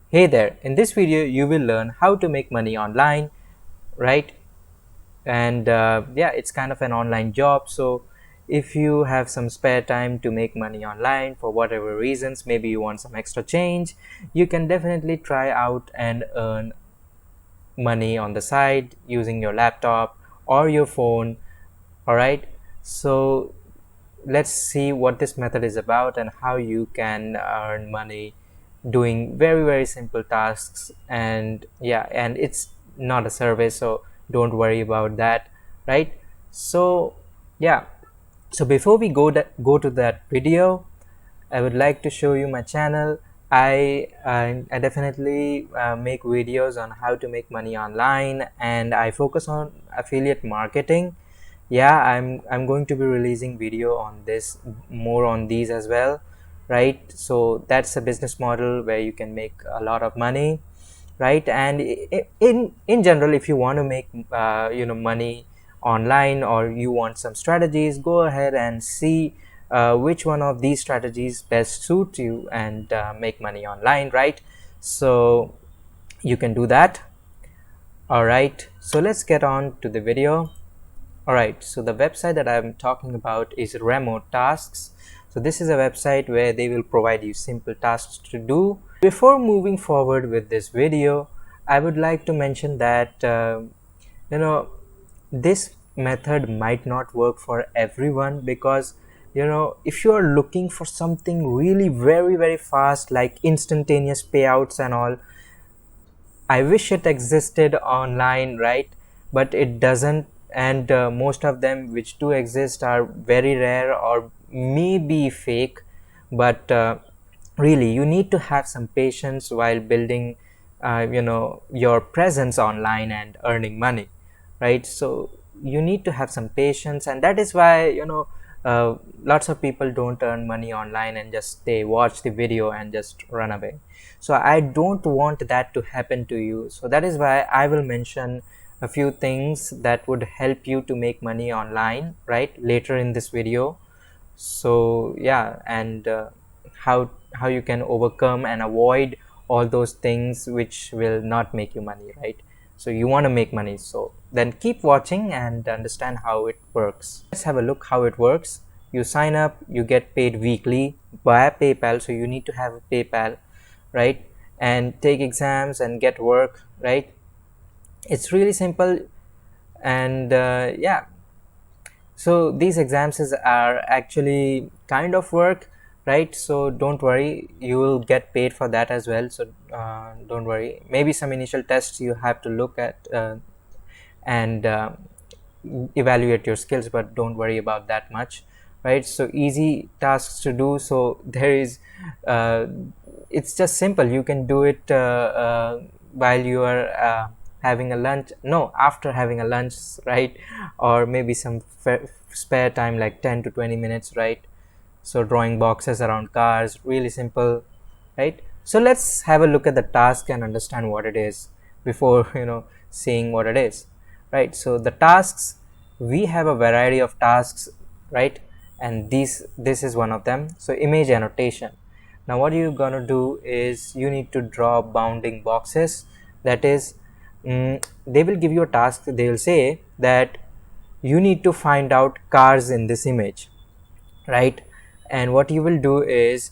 Hey there, in this video you will learn how to make money online, right? And yeah, it's kind of an online job. So if you have some spare time to make money online for whatever reasons, maybe you want some extra change, you can definitely try out and earn money on the side using your laptop or your phone. All right, so let's see what this method is about and how you can earn money doing very simple tasks. And yeah, and it's not a survey, so don't worry about that, right? So yeah, so before we go to that video, I would like to show you my channel. I definitely make videos on how to make money online, and I focus on affiliate marketing. Yeah, I'm going to be releasing video on this, more on these as well, right? So that's a business model where you can make a lot of money, right? And in general, if you want to make money online, or you want some strategies, go ahead and see which one of these strategies best suit you and make money online, right? So you can do that. All right, so let's get on to the video. Alright, so the website that I'm talking about is Remote Tasks. So this is a website where they will provide you simple tasks to do. Before moving forward with this video, I would like to mention that you know this method might not work for everyone, because if you are looking for something really very fast, like instantaneous payouts and all, I wish it existed online, right? But it doesn't, and most of them which do exist are very rare or maybe fake. But really, you need to have some patience while building, your presence online and earning money, right? So you need to have some patience, and that is why lots of people don't earn money online and just they watch the video and just run away. So I don't want that to happen to you, so that is why I will mention a few things that would help you to make money online, right, later in this video. So yeah, and how you can overcome and avoid all those things which will not make you money, right? So you want to make money, so then keep watching and understand how it works. Let's have a look how it works. You sign up, you get paid weekly via PayPal, so you need to have a PayPal, right? And take exams and get work, right? It's really simple. And yeah, so these exams are actually kind of work, right? So don't worry, you will get paid for that as well. So don't worry, maybe some initial tests you have to look at and evaluate your skills, but don't worry about that much, right? So easy tasks to do. So there is uh, it's just simple. You can do it while you are having a lunch, no, after having a lunch, right? Or maybe some spare time, like 10 to 20 minutes, right? So drawing boxes around cars, really simple, right? So let's have a look at the task and understand what it is before seeing what it is, right? So the tasks, we have a variety of tasks, right? And this is one of them. So image annotation. Now what you're gonna do is you need to draw bounding boxes. That is, they will give you a task. They will say that you need to find out cars in this image, right? And what you will do is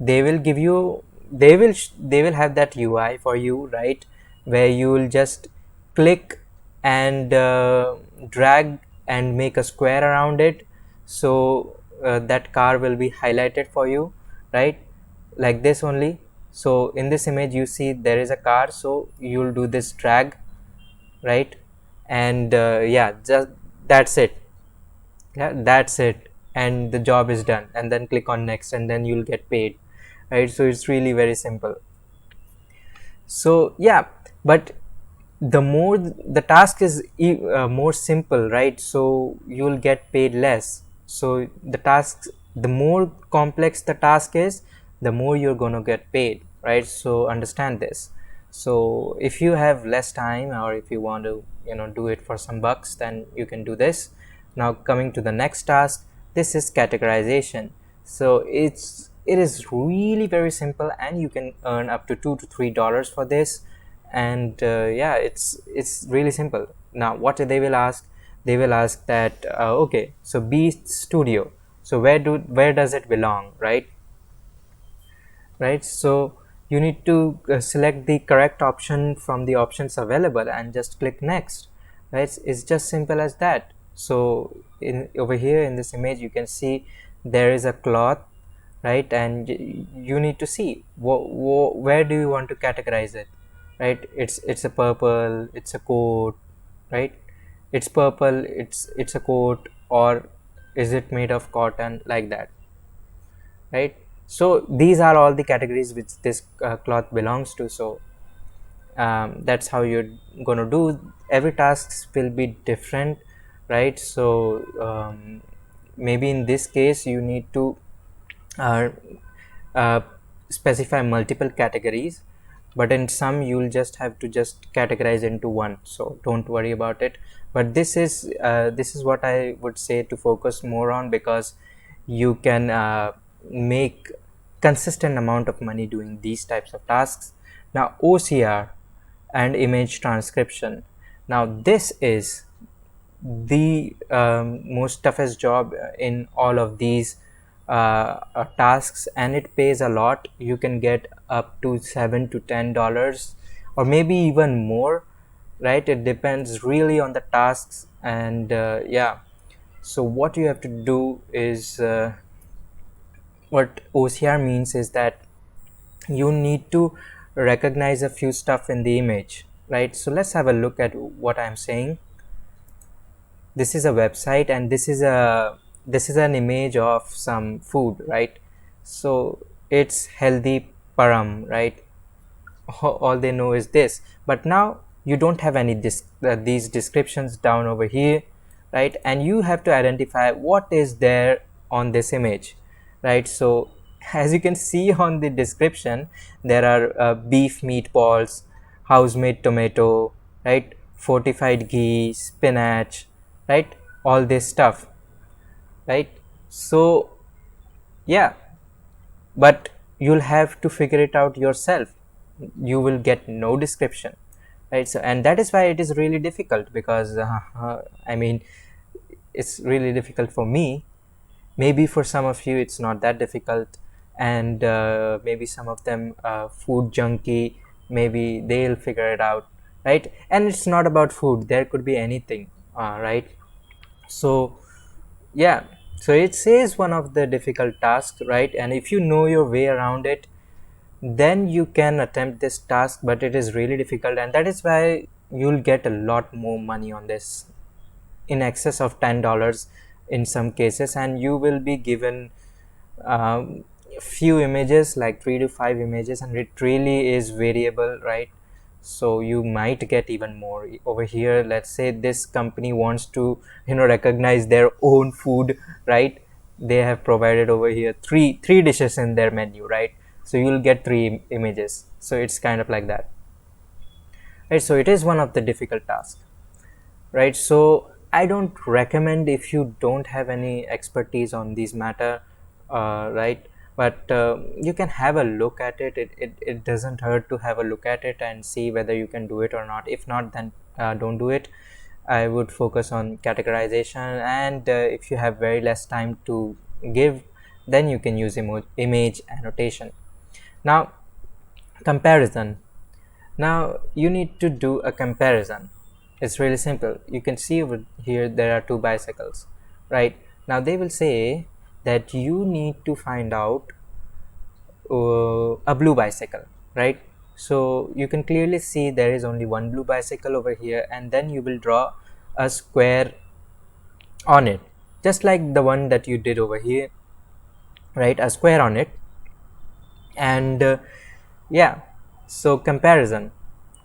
they will give you, they will have that UI for you, right? Where you will just click and drag and make a square around it. So that car will be highlighted for you, right? Like this only. So in this image you see there is a car, so you'll do this drag, right? And yeah, just that's it. Yeah, that's it, and the job is done, and then click on next, and then you'll get paid, right? So it's really very simple. So yeah, but the more the task is more simple, right? So you'll get paid less. So the tasks, the more complex the task is, the more you're going to get paid, right? So understand this. So if you have less time, or if you want to do it for some bucks, then you can do this. Now coming to the next task, this is categorization. So it's it is really very simple, and you can earn up to $2 to $3 for this. And yeah, it's really simple. Now what they will ask, they will ask that okay, so Beast Studio, so where does it belong, right? So you need to select the correct option from the options available and just click next, right? It's just simple as that. So in over here in this image you can see there is a cloth, right? And you need to see where do you want to categorize it, right? It's a purple, it's a coat, right? It's purple, it's a coat, or is it made of cotton, like that, right? So these are all the categories which this cloth belongs to. So that's how you're going to do. Every task will be different, right? So maybe in this case you need to uh, uh, specify multiple categories, but in some you'll just have to just categorize into one, so don't worry about it. But this is what I would say to focus more on, because you can make consistent amount of money doing these types of tasks. Now OCR and image transcription, now this is the most toughest job in all of these tasks, and it pays a lot. You can get up to $7 to $10, or maybe even more, right? It depends really on the tasks. And yeah, so what you have to do is what OCR means is that you need to recognize a few stuff in the image, right? So let's have a look at what I'm saying. This is a website, and this is an image of some food, right? So it's healthy param, right? All they know is this. But now you don't have any these descriptions down over here, right? And you have to identify what is there on this image, right? So as you can see on the description, there are beef meatballs, house made tomato, right? Fortified ghee, spinach, right? All this stuff, right? So yeah, but you'll have to figure it out yourself. You will get no description, right? So, and that is why it is really difficult, because I mean, it's really difficult for me. Maybe for some of you it's not that difficult, and maybe some of them food junkie, maybe they'll figure it out, right? And it's not about food, there could be anything, right? So yeah, so it says one of the difficult tasks, right? And if you know your way around it, then you can attempt this task, but it is really difficult, and that is why you'll get a lot more money on this, in excess of $10 in some cases. And you will be given few images, like 3 to 5 images, and it really is variable, right? So you might get even more over here. Let's say this company wants to recognize their own food, right? They have provided over here three dishes in their menu, right? So you'll get three images. So it's kind of like that, right? So it is one of the difficult tasks, right? So I don't recommend if you don't have any expertise on these matter, right? But you can have a look at it. It doesn't hurt to have a look at it and see whether you can do it or not. If not, then don't do it. I would focus on categorization, and if you have very less time to give, then you can use image annotation. Now comparison. Now you need to do a comparison. It's really simple. You can see over here there are two bicycles, right? Now they will say that you need to find out a blue bicycle, right? So you can clearly see there is only one blue bicycle over here, and then you will draw a square on it, just like the one that you did over here, right? A square on it. And yeah, so comparison,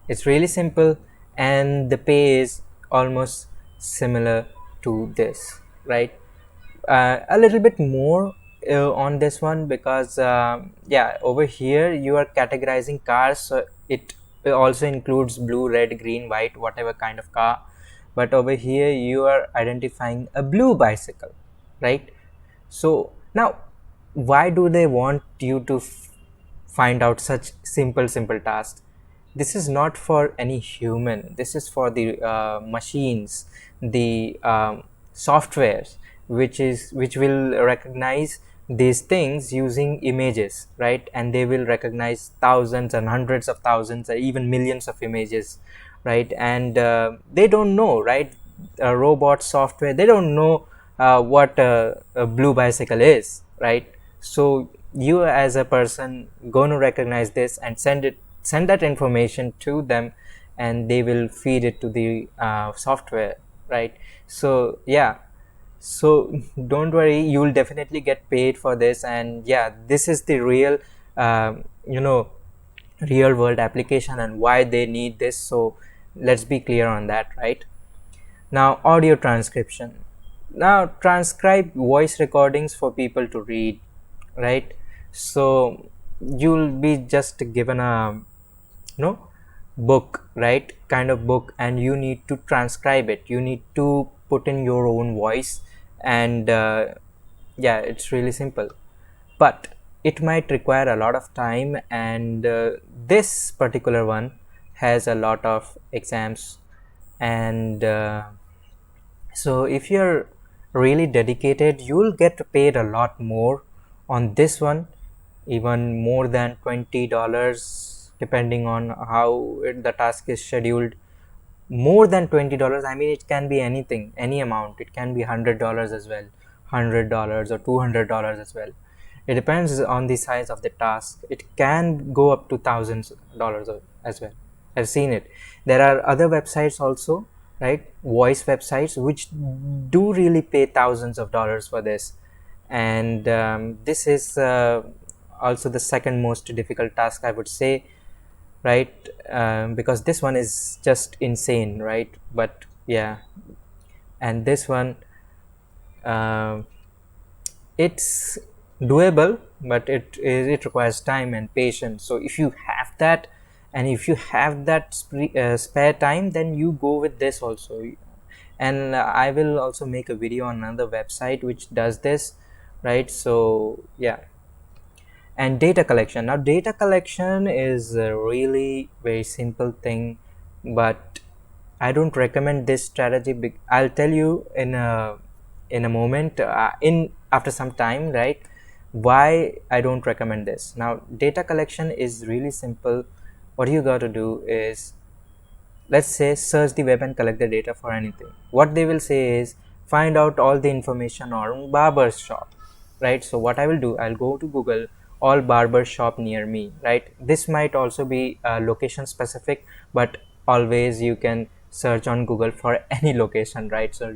it's really simple, and the pay is almost similar to this, right? A little bit more on this one, because yeah, over here you are categorizing cars, so it also includes blue, red, green, white, whatever kind of car. But over here you are identifying a blue bicycle, right? So now why do they want you to find out such simple tasks? This is not for any human, this is for the machines, the softwares, which will recognize these things using images, right? And they will recognize thousands and hundreds of thousands or even millions of images, right? And they don't know, right? Robot software, they don't know what a blue bicycle is, right? So you as a person going to recognize this and send that information to them, and they will feed it to the software, right? So yeah, so don't worry, you will definitely get paid for this. And yeah, this is the real you know, real world application and why they need this. So let's be clear on that, right? Now, audio transcription. Now, transcribe voice recordings for people to read, right? So you'll be just given a, you know, book, right? Kind of book, and you need to transcribe it. You need to put in your own voice, and yeah, it's really simple. But it might require a lot of time, and this particular one has a lot of exams, and so if you're really dedicated, you'll get paid a lot more on this one, even more than $20, depending on how the task is scheduled. More than $20, I mean, it can be anything, any amount. It can be $100 as well, $100 or $200 as well. It depends on the size of the task. It can go up to $1,000 as well. I've seen it. There are other websites also, right? Voice websites which do really pay thousands of dollars for this. And this is also the second most difficult task, I would say, right? Because this one is just insane, right? But yeah, and this one, uh, it's doable, but it requires time and patience. So if you have that, and if you have that spare time, then you go with this also. And I will also make a video on another website which does this, right? So yeah. And data collection. Now data collection is a really very simple thing, but I don't recommend this strategy. I'll tell you in a moment, in after some time, right, why I don't recommend this. Now data collection is really simple. What you got to do is, let's say, search the web and collect the data for anything. What they will say is, find out all the information on barber's shop, right? So what I will do, I'll go to Google, all barber shop near me, right? This might also be location specific, but always you can search on Google for any location, right? So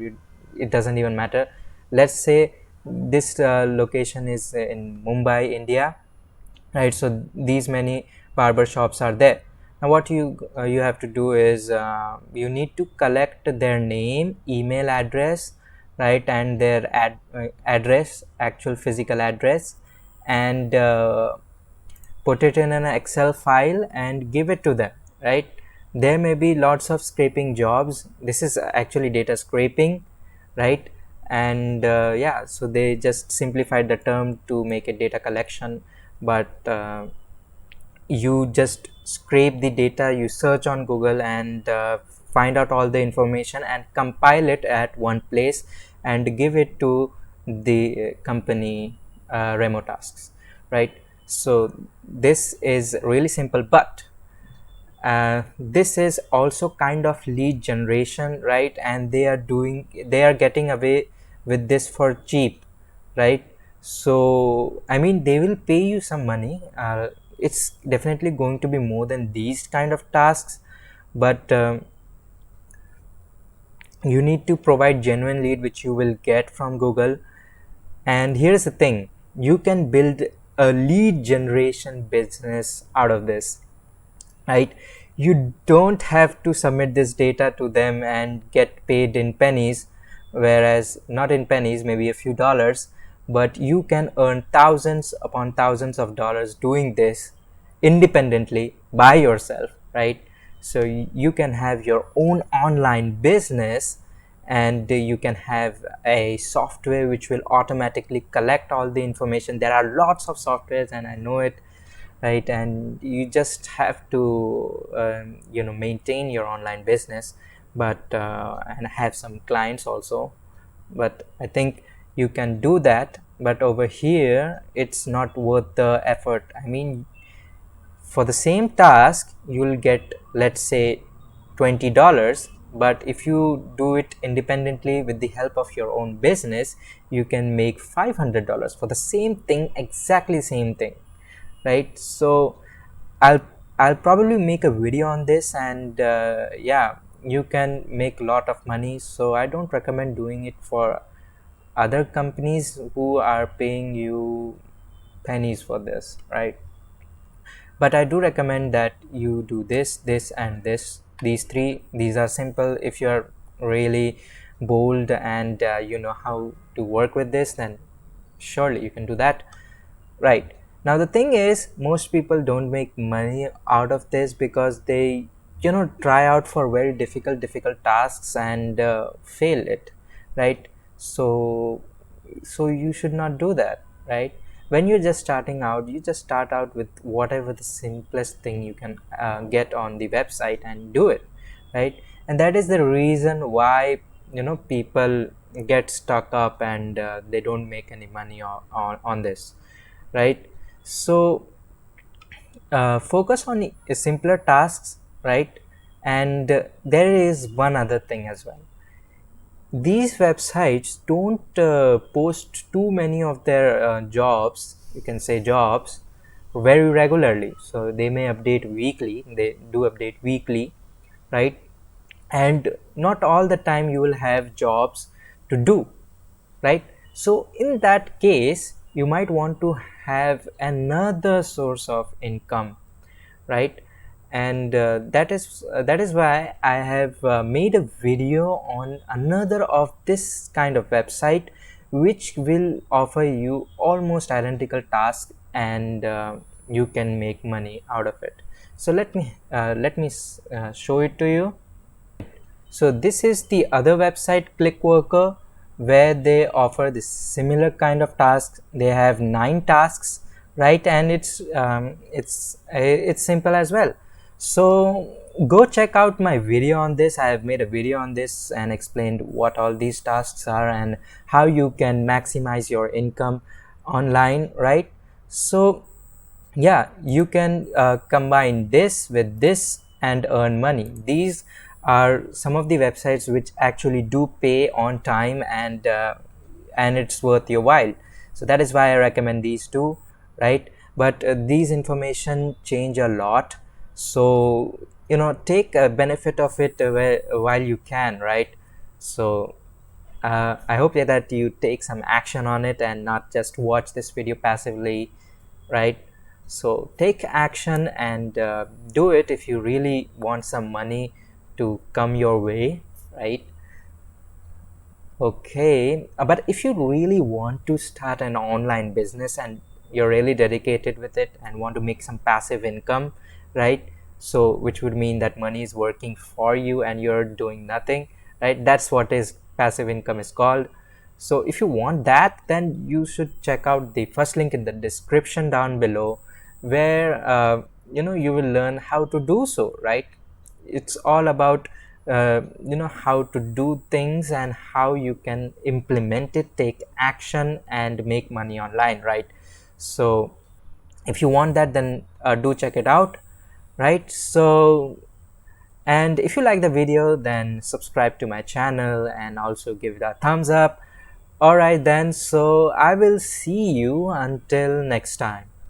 it doesn't even matter. Let's say this location is in Mumbai, India, right? So these many barber shops are there. Now what you have to do is, you need to collect their name, email address, right, and their address, actual physical address, and put it in an Excel file and give it to them, right? There may be lots of scraping jobs. This is actually data scraping, right? And yeah, so they just simplified the term to make it data collection. But you just scrape the data, you search on Google, and find out all the information and compile it at one place and give it to the company remote tasks, right? So this is really simple, but this is also kind of lead generation, right? And they are getting away with this for cheap, right? So I mean, they will pay you some money. It's definitely going to be more than these kind of tasks, but you need to provide genuine lead which you will get from Google. And here's the thing, you can build a lead generation business out of this, right? You don't have to submit this data to them and get paid in pennies, whereas not in pennies, maybe a few dollars, but you can earn thousands upon thousands of dollars doing this independently by yourself, right? So you can have your own online business, and you can have a software which will automatically collect all the information. There are lots of softwares, and I know it, right? And you just have to maintain your online business, but and have some clients also. But I think you can do that, but over here it's not worth the effort. I mean, for the same task you will get, let's say, $20, but if you do it independently with the help of your own business, you can make $500 for the same thing, exactly same thing, right? So i'll I'll probably make a video on this, and yeah, you can make a lot of money. So I don't recommend doing it for other companies who are paying you pennies for this, right? But I do recommend that you do this and these three. These are simple. If you're really bold and you know how to work with this, then surely you can do that, right? Now the thing is, most people don't make money out of this because they try out for very difficult tasks and fail it, right? So you should not do that, right? When you're just starting out, you just start out with whatever the simplest thing you can get on the website and do it, right? And that is the reason why people get stuck up and they don't make any money on this, right? So focus on simpler tasks, right? And there is one other thing as well. These websites don't post too many of their jobs, you can say jobs, very regularly. So they may update weekly, they do update weekly, right? And not all the time you will have jobs to do, right? So in that case, you might want to have another source of income, right? And that is why I have made a video on another of this kind of website, which will offer you almost identical task, and you can make money out of it. So let me show it to you. So this is the other website, Clickworker, where they offer this similar kind of tasks. They have 9 tasks, right? And it's simple as well. So go check out my video on this. I have made a video on this and explained what all these tasks are and how you can maximize your income online, right? So yeah, you can combine this with this and earn money. These are some of the websites which actually do pay on time, and it's worth your while. So that is why I recommend these two, right? But these information change a lot, so take a benefit of it while you can, right? So I hope that you take some action on it and not just watch this video passively, right? So take action and do it if you really want some money to come your way, right? Okay, but if you really want to start an online business and you're really dedicated with it and want to make some passive income, right? So which would mean that money is working for you and you're doing nothing, right? That's what is passive income is called. So if you want that, then you should check out the first link in the description down below, where you will learn how to do so, right? It's all about how to do things and how you can implement it, take action and make money online, right? So if you want that, then do check it out, right? So, and if you like the video, then subscribe to my channel and also give it a thumbs up. All right then, so I will see you until next time.